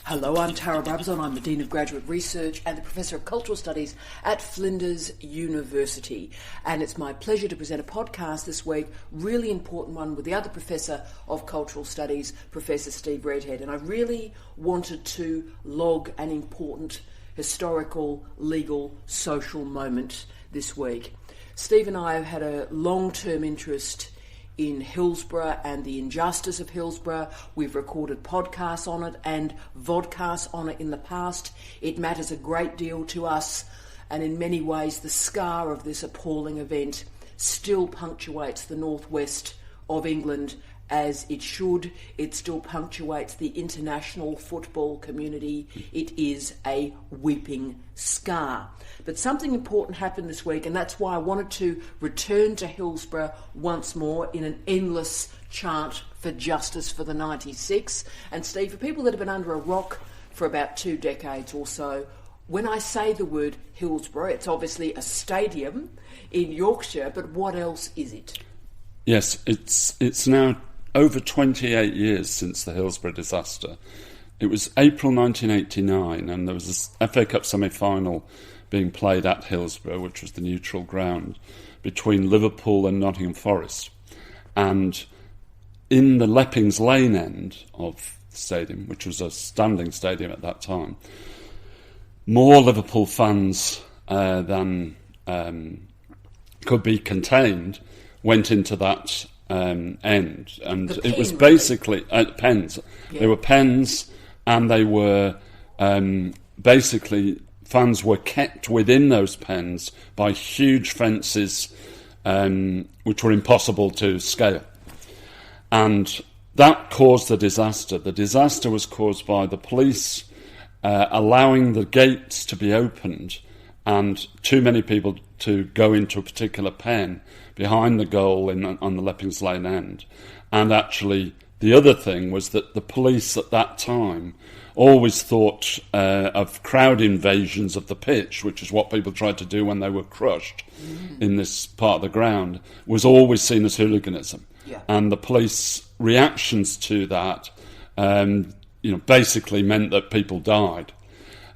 Hello, I'm Tara Brabazon. I'm the Dean of Graduate Research and the Professor of Cultural Studies at Flinders University. And it's my pleasure to present a podcast this week, really important one, with the other Professor of Cultural Studies, Professor Steve Redhead. And I really wanted to log an important historical, legal, social moment this week. Steve and I have had a long-term interest in Hillsborough and the injustice of Hillsborough. We've recorded podcasts on it and vodcasts on it in the past. It matters a great deal to us, and in many ways the scar of this appalling event still punctuates the northwest of England as it should. It still punctuates the international football community. It is a weeping scar. But something important happened this week, and that's why I wanted to return to Hillsborough once more in an endless chant for justice for the 96. And Steve, for people that have been under a rock for about 2 decades or so, when I say the word Hillsborough, it's obviously a stadium in Yorkshire, but what else is it? Yes, it's now over 28 years since the Hillsborough disaster. It was April 1989, and there was a FA Cup semi-final being played at Hillsborough, which was the neutral ground, between Liverpool and Nottingham Forest. And in the Leppings Lane end of the stadium, which was a standing stadium at that time, more Liverpool fans than could be contained went into that end, and it was basically pens. Yeah. They were pens, and they were basically fans were kept within those pens by huge fences, which were impossible to scale, and that caused the disaster. The disaster was caused by the police allowing the gates to be opened and too many people to go into a particular pen behind the goal on the Leppings Lane end. And actually, the other thing was that the police at that time always thought of crowd invasions of the pitch, which is what people tried to do when they were crushed in this part of the ground, was always seen as hooliganism. Yeah. And the police reactions to that basically meant that people died.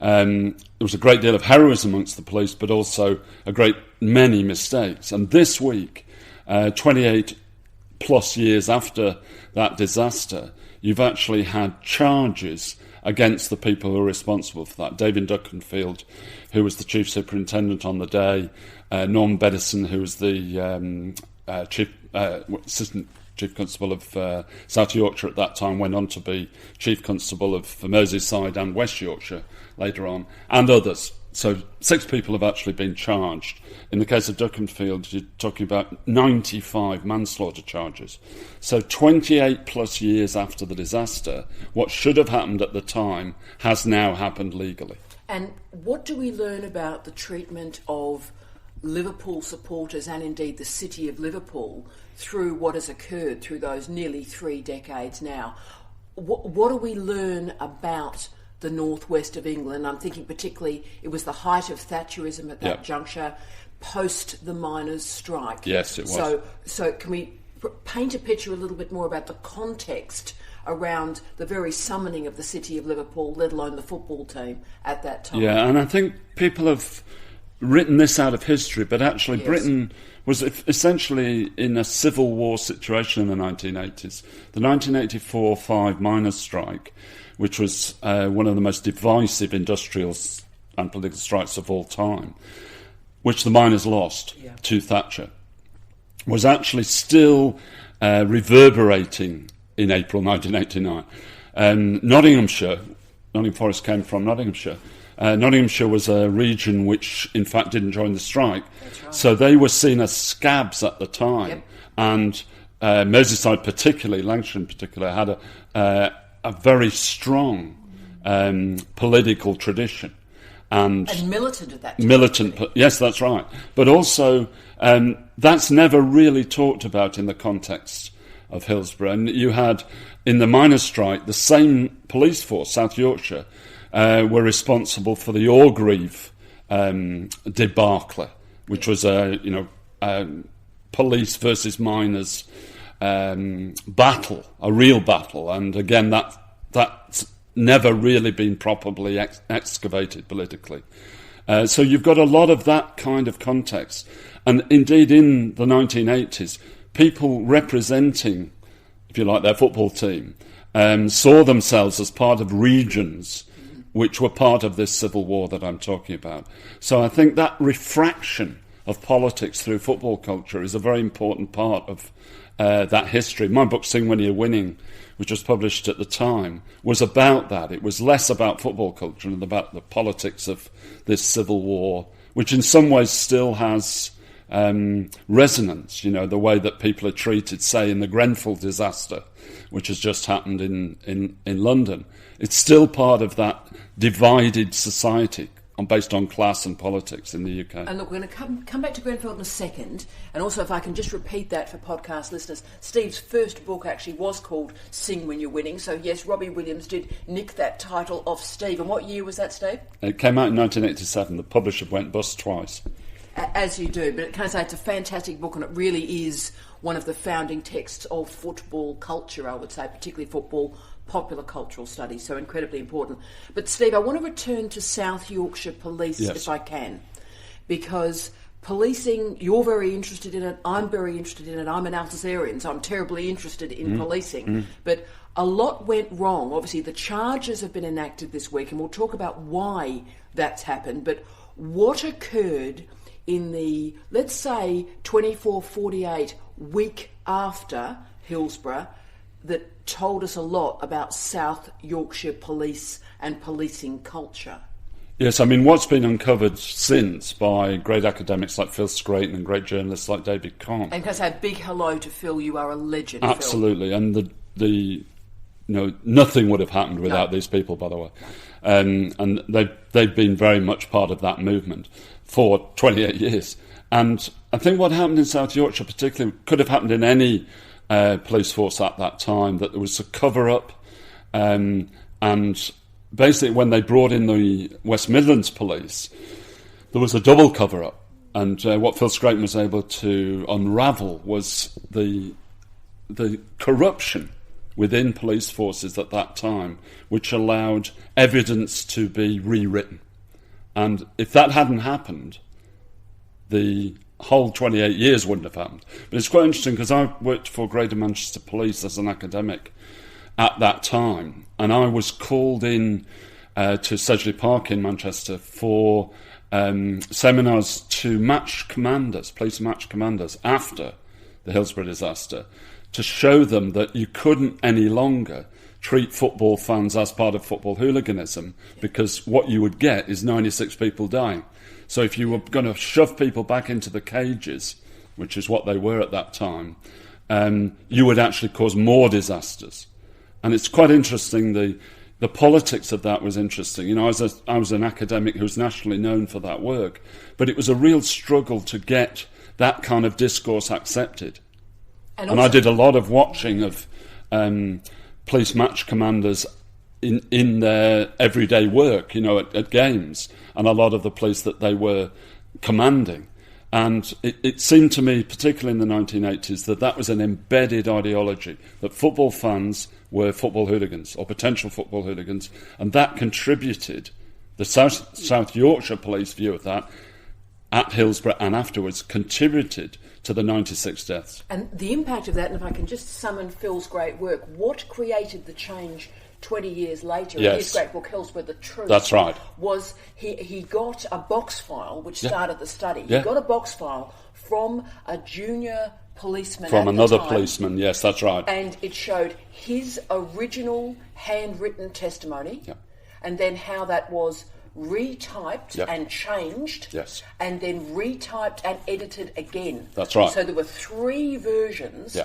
There was a great deal of heroism amongst the police, but also a great many mistakes. And this week, 28 plus years after that disaster, you've actually had charges against the people who are responsible for that. David Duckenfield, who was the chief superintendent on the day, Norm Bedison, who was the assistant Chief Constable of South Yorkshire at that time, went on to be Chief Constable of Merseyside and West Yorkshire later on, and others. So 6 people have actually been charged. In the case of Duckenfield, you're talking about 95 manslaughter charges. So 28 plus years after the disaster, what should have happened at the time has now happened legally. And what do we learn about the treatment of Liverpool supporters and indeed the city of Liverpool through what has occurred through those nearly 3 decades now? What do we learn about the northwest of England? I'm thinking particularly it was the height of Thatcherism at that juncture, post the miners' strike. Yes, it was. So can we paint a picture a little bit more about the context around the very summoning of the city of Liverpool, let alone the football team at that time? Yeah, and I think people have written this out of history, but actually Britain was essentially in a civil war situation in the 1980s. The 1984-5 miners' strike, which was one of the most divisive industrial and political strikes of all time, which the miners lost to Thatcher, was actually still reverberating in April 1989. Nottingham Forest came from Nottinghamshire. Nottinghamshire was a region which, in fact, didn't join the strike. Right. So they were seen as scabs at the time. Yep. And Merseyside particularly, Lancashire in particular, had a very strong political tradition. And militant at that time. Militant, yes, that's right. But also, that's never really talked about in the context of Hillsborough. And you had, in the miners' strike, the same police force, South Yorkshire, were responsible for the Orgreave debacle, which was a police versus miners battle, a real battle. And again, that's never really been properly excavated politically. So you've got a lot of that kind of context. And indeed, in the 1980s, people representing, if you like, their football team saw themselves as part of regions which were part of this civil war that I'm talking about. So I think that refraction of politics through football culture is a very important part of that history. My book, Sing When You're Winning, which was published at the time, was about that. It was less about football culture and about the politics of this civil war, which in some ways still has resonance, the way that people are treated, say, in the Grenfell disaster, which has just happened in London. It's still part of that divided society based on class and politics in the UK. And look, we're going to come back to Grenfell in a second, and also if I can just repeat that for podcast listeners, Steve's first book actually was called Sing When You're Winning, so yes, Robbie Williams did nick that title off Steve. And what year was that, Steve? It came out in 1987. The publisher went bust twice. As you do, but can I say it's a fantastic book, and it really is one of the founding texts of football culture, I would say, particularly football popular cultural studies, so incredibly important. But Steve, I want to return to South Yorkshire Police, yes, if I can, because policing, you're very interested in it, I'm very interested in it, I'm an Althusserian, so I'm terribly interested in policing, but a lot went wrong. Obviously the charges have been enacted this week, and we'll talk about why that's happened, but what occurred in the, let's say, 24-48 week after Hillsborough that told us a lot about South Yorkshire police and policing culture? Yes, I mean, what's been uncovered since by great academics like Phil Scraton and great journalists like David Kahn. And can I say a big hello to Phil? You are a legend, absolutely, Phil. And the nothing would have happened without these people, by the way. And they've been very much part of that movement for 28 years. And I think what happened in South Yorkshire particularly could have happened in any police force at that time, that there was a cover-up, and basically when they brought in the West Midlands police, there was a double cover-up, and what Phil Scraton was able to unravel was the corruption within police forces at that time, which allowed evidence to be rewritten. And if that hadn't happened, the whole 28 years wouldn't have happened. But it's quite interesting because I worked for Greater Manchester Police as an academic at that time, and I was called in to Sedgley Park in Manchester for seminars to match commanders, police match commanders, after the Hillsborough disaster, to show them that you couldn't any longer treat football fans as part of football hooliganism, because what you would get is 96 people dying. So if you were going to shove people back into the cages, which is what they were at that time, you would actually cause more disasters. And it's quite interesting, the politics of that was interesting. I was an academic who was nationally known for that work, but it was a real struggle to get that kind of discourse accepted. And I did a lot of watching of police match commanders in their everyday work, at games, and a lot of the police that they were commanding. And it seemed to me, particularly in the 1980s, that was an embedded ideology, that football fans were football hooligans, or potential football hooligans, and that contributed, the South Yorkshire police view of that, at Hillsborough and afterwards, contributed to the 96 deaths. And the impact of that, and if I can just summon Phil's great work, what created the change 20 years later, in his great book, Hillsborough, The Truth. That's right. Was he got a box file, which started the study. He got a box file from a junior policeman from at another the time, policeman, yes, that's right. And it showed his original handwritten testimony, and then how that was retyped and changed, and then retyped and edited again. That's right. So there were 3 versions.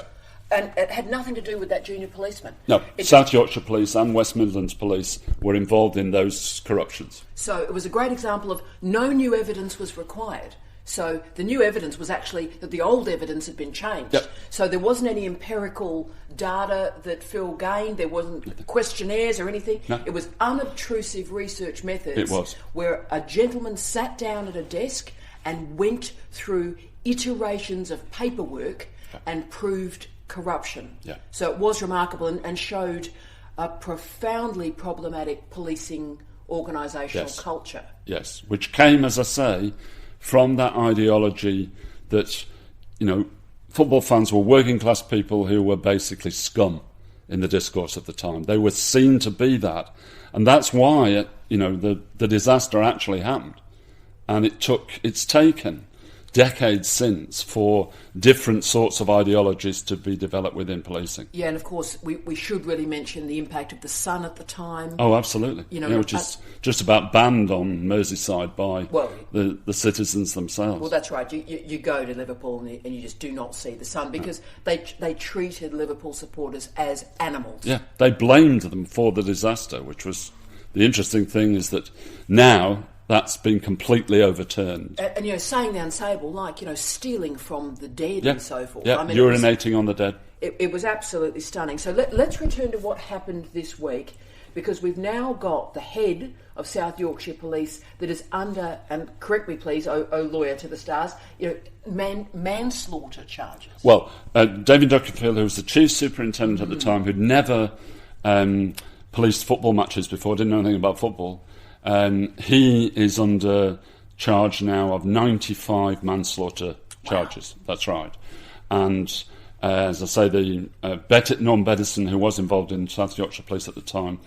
And it had nothing to do with that junior policeman. No, South Yorkshire Police and West Midlands Police were involved in those corruptions. So it was a great example of no new evidence was required. So the new evidence was actually that the old evidence had been changed. So there wasn't any empirical data that Phil gained. There wasn't questionnaires or anything. No. It was unobtrusive research methods. It was. Where a gentleman sat down at a desk and went through iterations of paperwork and proved corruption. Yeah. So it was remarkable and showed a profoundly problematic policing organisational culture. Yes, which came, as I say, from that ideology that, football fans were working class people who were basically scum in the discourse of the time. They were seen to be that. And that's why, the disaster actually happened. And it's taken decades since for different sorts of ideologies to be developed within policing. Yeah, and of course we should really mention the impact of the Sun at the time. Oh, absolutely. Which is just about banned on Merseyside by the citizens themselves. Well, that's right. You go to Liverpool and you just do not see the Sun because they treated Liverpool supporters as animals. Yeah, they blamed them for the disaster, which was the interesting thing is that now that's been completely overturned. And saying the unsayable, like, stealing from the dead and so forth. Yeah, urinating on the dead. It was absolutely stunning. So let's return to what happened this week, because we've now got the head of South Yorkshire Police that is under, and correct me please, oh lawyer to the stars, manslaughter charges. Well, David Duckerfield, who was the chief superintendent at the time, who'd never policed football matches before, didn't know anything about football, he is under charge now of 95 manslaughter charges. Wow. That's right. And as I say, the Norm Beddison, who was involved in South Yorkshire Police at the time,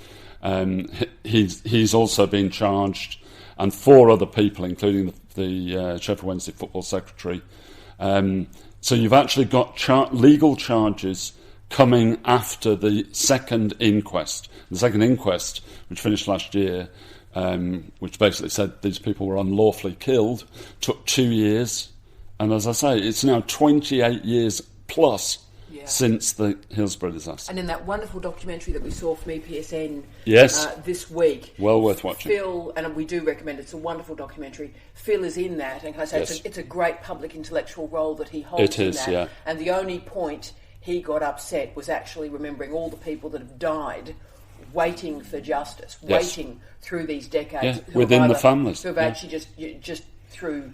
he's also been charged, and 4 other people, including the Sheffield Wednesday football secretary. So you've actually got legal charges coming after the second inquest. The second inquest, which finished last year, which basically said these people were unlawfully killed, took 2 years. And as I say, it's now 28 years plus since the Hillsborough disaster. And in that wonderful documentary that we saw from EPSN this week, well worth watching. Phil, and we do recommend it, it's a wonderful documentary. Phil is in that, and can I say it's a great public intellectual role that he holds in that. Yeah. And the only point he got upset was actually remembering all the people that have died waiting for justice, waiting through these decades, within the families, who have actually just through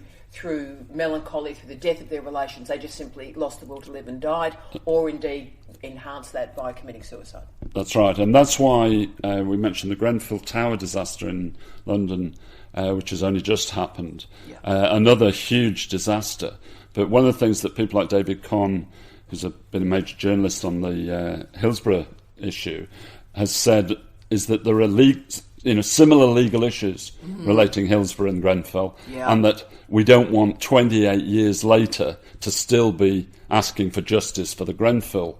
melancholy, through the death of their relations, they just simply lost the will to live and died, or indeed enhanced that by committing suicide. That's right, and that's why we mentioned the Grenfell Tower disaster in London, which has only just happened. Another huge disaster. But one of the things that people like David Conn, who's been a major journalist on the Hillsborough issue, has said is that there are similar legal issues relating Hillsborough and Grenfell, and that we don't want 28 years later to still be asking for justice for the Grenfell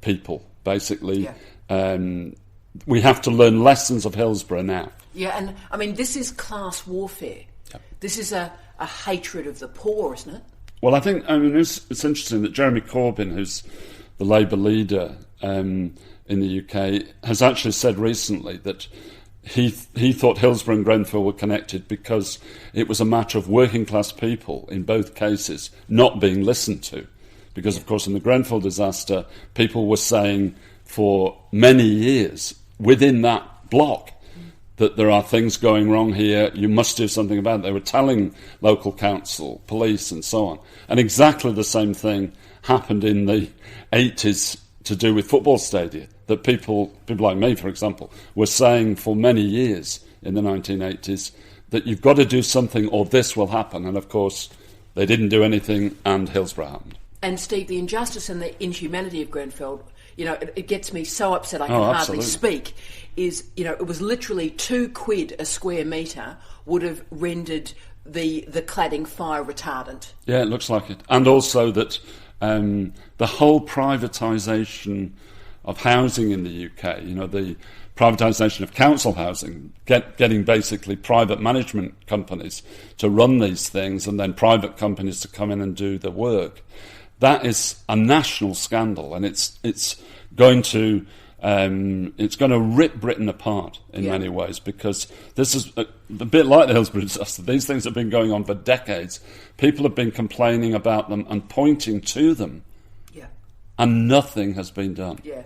people. Basically, we have to learn lessons of Hillsborough now. Yeah, and I mean, this is class warfare. Yep. This is a hatred of the poor, isn't it? Well, I think it's interesting that Jeremy Corbyn, who's the Labour leader in the UK, has actually said recently that he thought Hillsborough and Grenfell were connected because it was a matter of working class people in both cases not being listened to. Because, of course, in the Grenfell disaster, people were saying for many years within that block that there are things going wrong here, you must do something about it. They were telling local council, police and so on. And exactly the same thing happened in the 80s to do with football stadia, that people like me, for example, were saying for many years in the 1980s that you've got to do something or this will happen. And, of course, they didn't do anything and Hillsborough happened. And, Steve, the injustice and the inhumanity of Grenfell, it gets me so upset I can hardly speak, is, it was literally £2 a square metre would have rendered the cladding fire retardant. Yeah, it looks like it. And also that the whole privatisation of housing in the UK, the privatisation of council housing, getting basically private management companies to run these things and then private companies to come in and do the work. That is a national scandal, and it's going to rip Britain apart in many ways, because this is a bit like the Hillsborough disaster. These things have been going on for decades. People have been complaining about them and pointing to them, and nothing has been done. Yeah,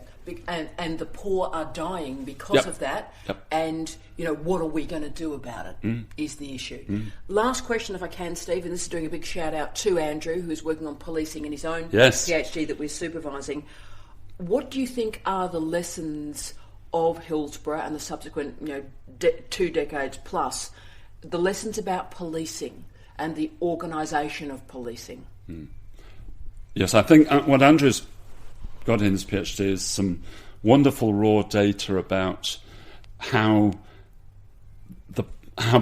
And the poor are dying because of that. Yep. And, what are we going to do about it is the issue. Last question, if I can, Steve, and this is doing a big shout out to Andrew, who's working on policing in his own PhD that we're supervising. What do you think are the lessons of Hillsborough and the subsequent, 2 decades plus, the lessons about policing and the organisation of policing? Yes, I think what Andrew's got in his PhD is some wonderful raw data about how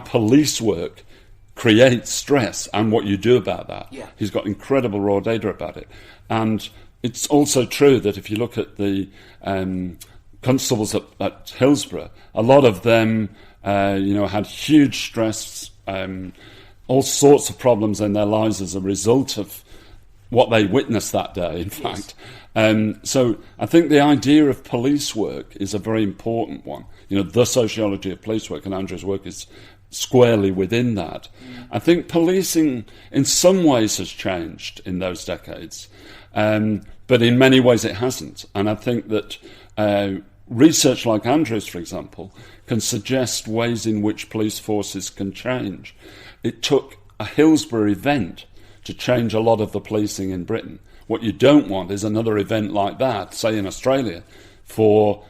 police work creates stress and what you do about that. Yeah. He's got incredible raw data about it. And it's also true that if you look at the constables at Hillsborough, a lot of them had huge stress, all sorts of problems in their lives as a result of what they witnessed that day, in fact. So I think the idea of police work is a very important one. The sociology of police work, and Andrew's work is squarely within that. I think policing in some ways has changed in those decades, but in many ways it hasn't. And I think that research like Andrew's, for example, can suggest ways in which police forces can change. It took a Hillsborough event to change a lot of the policing in Britain. What you don't want is another event like that, say in Australia, for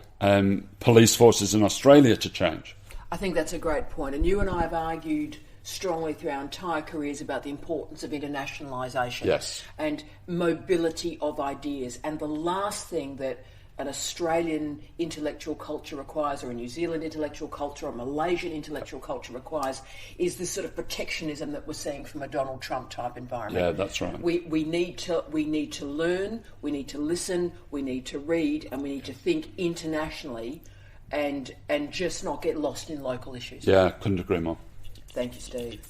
police forces in Australia to change. I think that's a great point. And you and I have argued strongly through our entire careers about the importance of internationalisation and mobility of ideas. And the last thing that an Australian intellectual culture requires, or a New Zealand intellectual culture, or a Malaysian intellectual culture requires, is this sort of protectionism that we're seeing from a Donald Trump type environment. Yeah, that's right. We need to learn, we need to listen, we need to read, and we need to think internationally, and just not get lost in local issues. Yeah, couldn't agree more. Thank you, Steve.